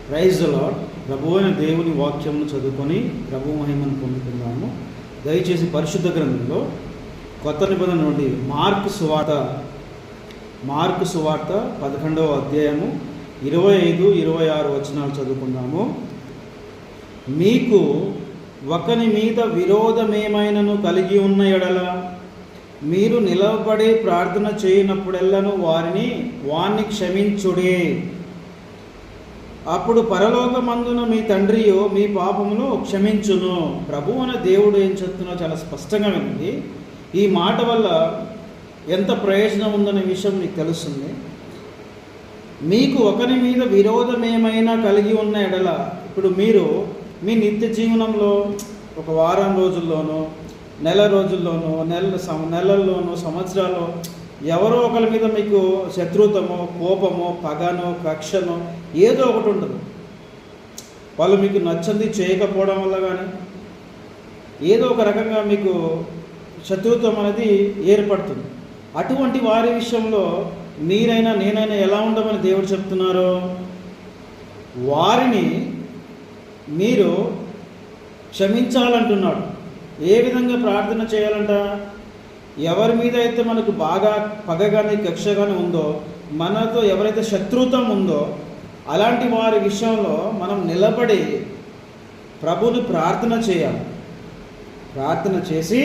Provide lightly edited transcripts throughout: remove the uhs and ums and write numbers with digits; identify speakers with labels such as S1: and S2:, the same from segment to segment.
S1: Praise the lord. ప్రభువైన దేవుని వాక్యమును చదువుకొని ప్రభు మహిమను పొందుకుందాము. దయచేసి పరిశుద్ధ గ్రంథంలో కొత్త నిబంధన నుండి మార్కు సువార్త 11వ అధ్యాయము 25-26 వచనాలు చదువుకుందాము. మీకు ఒకని మీద విరోధమేమైనను కలిగి ఉన్న ఎడల మీరు నిలబడి ప్రార్థన చేయనప్పుడెల్లను వారిని క్షమించుడే. అప్పుడు పరలోకమందున మీ తండ్రియో మీ పాపమును క్షమించును. ప్రభు అనే దేవుడు ఏం చెప్తున్నా చాలా స్పష్టంగా వినండి. ఈ మాట వల్ల ఎంత ప్రయోజనం ఉందనే విషయం మీకు తెలుస్తుంది. మీకు ఒకరి మీద విరోధం ఏమైనా కలిగి ఉన్న ఎడల, ఇప్పుడు మీరు మీ నిత్య జీవనంలో ఒక వారం రోజుల్లోనో నెల రోజుల్లోనో నెలల్లోనో సంవత్సరాల్లో ఎవరో ఒకరి మీద మీకు శత్రుత్వమో కోపమో పగనో కక్షనో ఏదో ఒకటి ఉంటుంది. వాళ్ళు మీకు నచ్చంది చేయకపోవడం వల్ల కానీ ఏదో ఒక రకంగా మీకు శత్రుత్వం అనేది ఏర్పడుతుంది. అటువంటి వారి విషయంలో మీరైనా నేనైనా ఎలా ఉండమని దేవుడు చెప్తున్నారు. వారిని మీరు క్షమించాలంటున్నాడు. ఏ విధంగా ప్రార్థన చేయాలంట? ఎవరి మీద అయితే మనకు బాగా పగ కానీ కక్ష కానీ ఉందో, మనతో ఎవరైతే శత్రుత్వం ఉందో అలాంటి వారి విషయంలో మనం నిలబడి ప్రభువుని ప్రార్థన చేయాలి. ప్రార్థన చేసి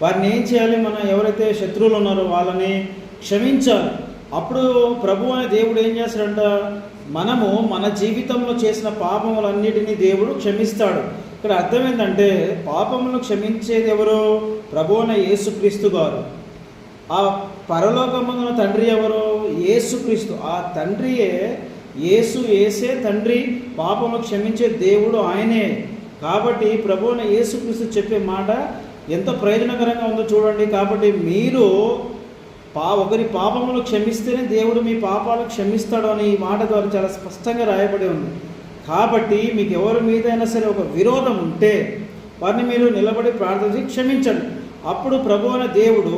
S1: వారిని ఏం చేయాలి? మనం ఎవరైతే శత్రువులు ఉన్నారో వాళ్ళని క్షమించాలి. అప్పుడు ప్రభు అనే దేవుడు ఏం చేస్తాడంట? మనము మన జీవితంలో చేసిన పాపములన్నిటినీ దేవుడు క్షమిస్తాడు. ఇక్కడ అర్థం ఏంటంటే పాపములను క్షమించేది ఎవరు? ప్రభు అయిన యేసుక్రీస్తు గారు. ఆ పరలోకమందున తండ్రి ఎవరు? యేసుక్రీస్తు. ఆ తండ్రియే ఏసే తండ్రి. పాపములు క్షమించే దేవుడు ఆయనే. కాబట్టి ప్రభు అయిన యేసుక్రీస్తు చెప్పే మాట ఎంత ప్రయోజనకరంగా ఉందో చూడండి. కాబట్టి మీరు ఒకరి పాపములు క్షమిస్తేనే దేవుడు మీ పాపాలు క్షమిస్తాడు అని ఈ మాట ద్వారా చాలా స్పష్టంగా రాయబడి ఉంది. కాబట్టి మీకు ఎవరి మీదైనా సరే ఒక విరోధం ఉంటే వారిని మీరు నిలబడి ప్రార్థించి క్షమించండి. అప్పుడు ప్రభు అయిన దేవుడు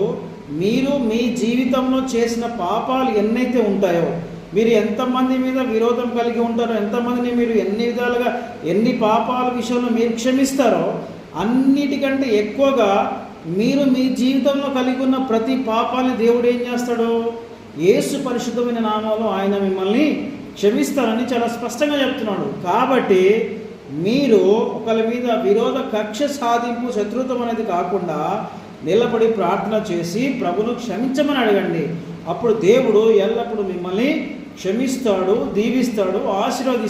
S1: మీరు మీ జీవితంలో చేసిన పాపాలు ఎన్నైతే ఉంటాయో, మీరు ఎంతమంది మీద విరోధం కలిగి ఉంటారో, ఎంతమందిని మీరు ఎన్ని విధాలుగా ఎన్ని పాపాల విషయంలో మీరు క్షమిస్తారో అన్నిటికంటే ఎక్కువగా మీరు మీ జీవితంలో కలిగి ఉన్న ప్రతి పాపాన్ని దేవుడు ఏం చేస్తాడు? యేసు పరిశుద్ధమైన నామంలో ఆయన మిమ్మల్ని క్షమిస్తారని చాలా స్పష్టంగా చెప్తున్నాడు. కాబట్టి మీరు ఒకరి మీద విరోధ కక్ష సాధింపు శత్రుత్వం అనేది కాకుండా నిలబడి ప్రార్థన చేసి ప్రభును క్షమించమని అడగండి. అప్పుడు దేవుడు ఎల్లప్పుడూ మిమ్మల్ని క్షమిస్తాడు, దీవిస్తాడు, ఆశీర్వదిస్తాడు.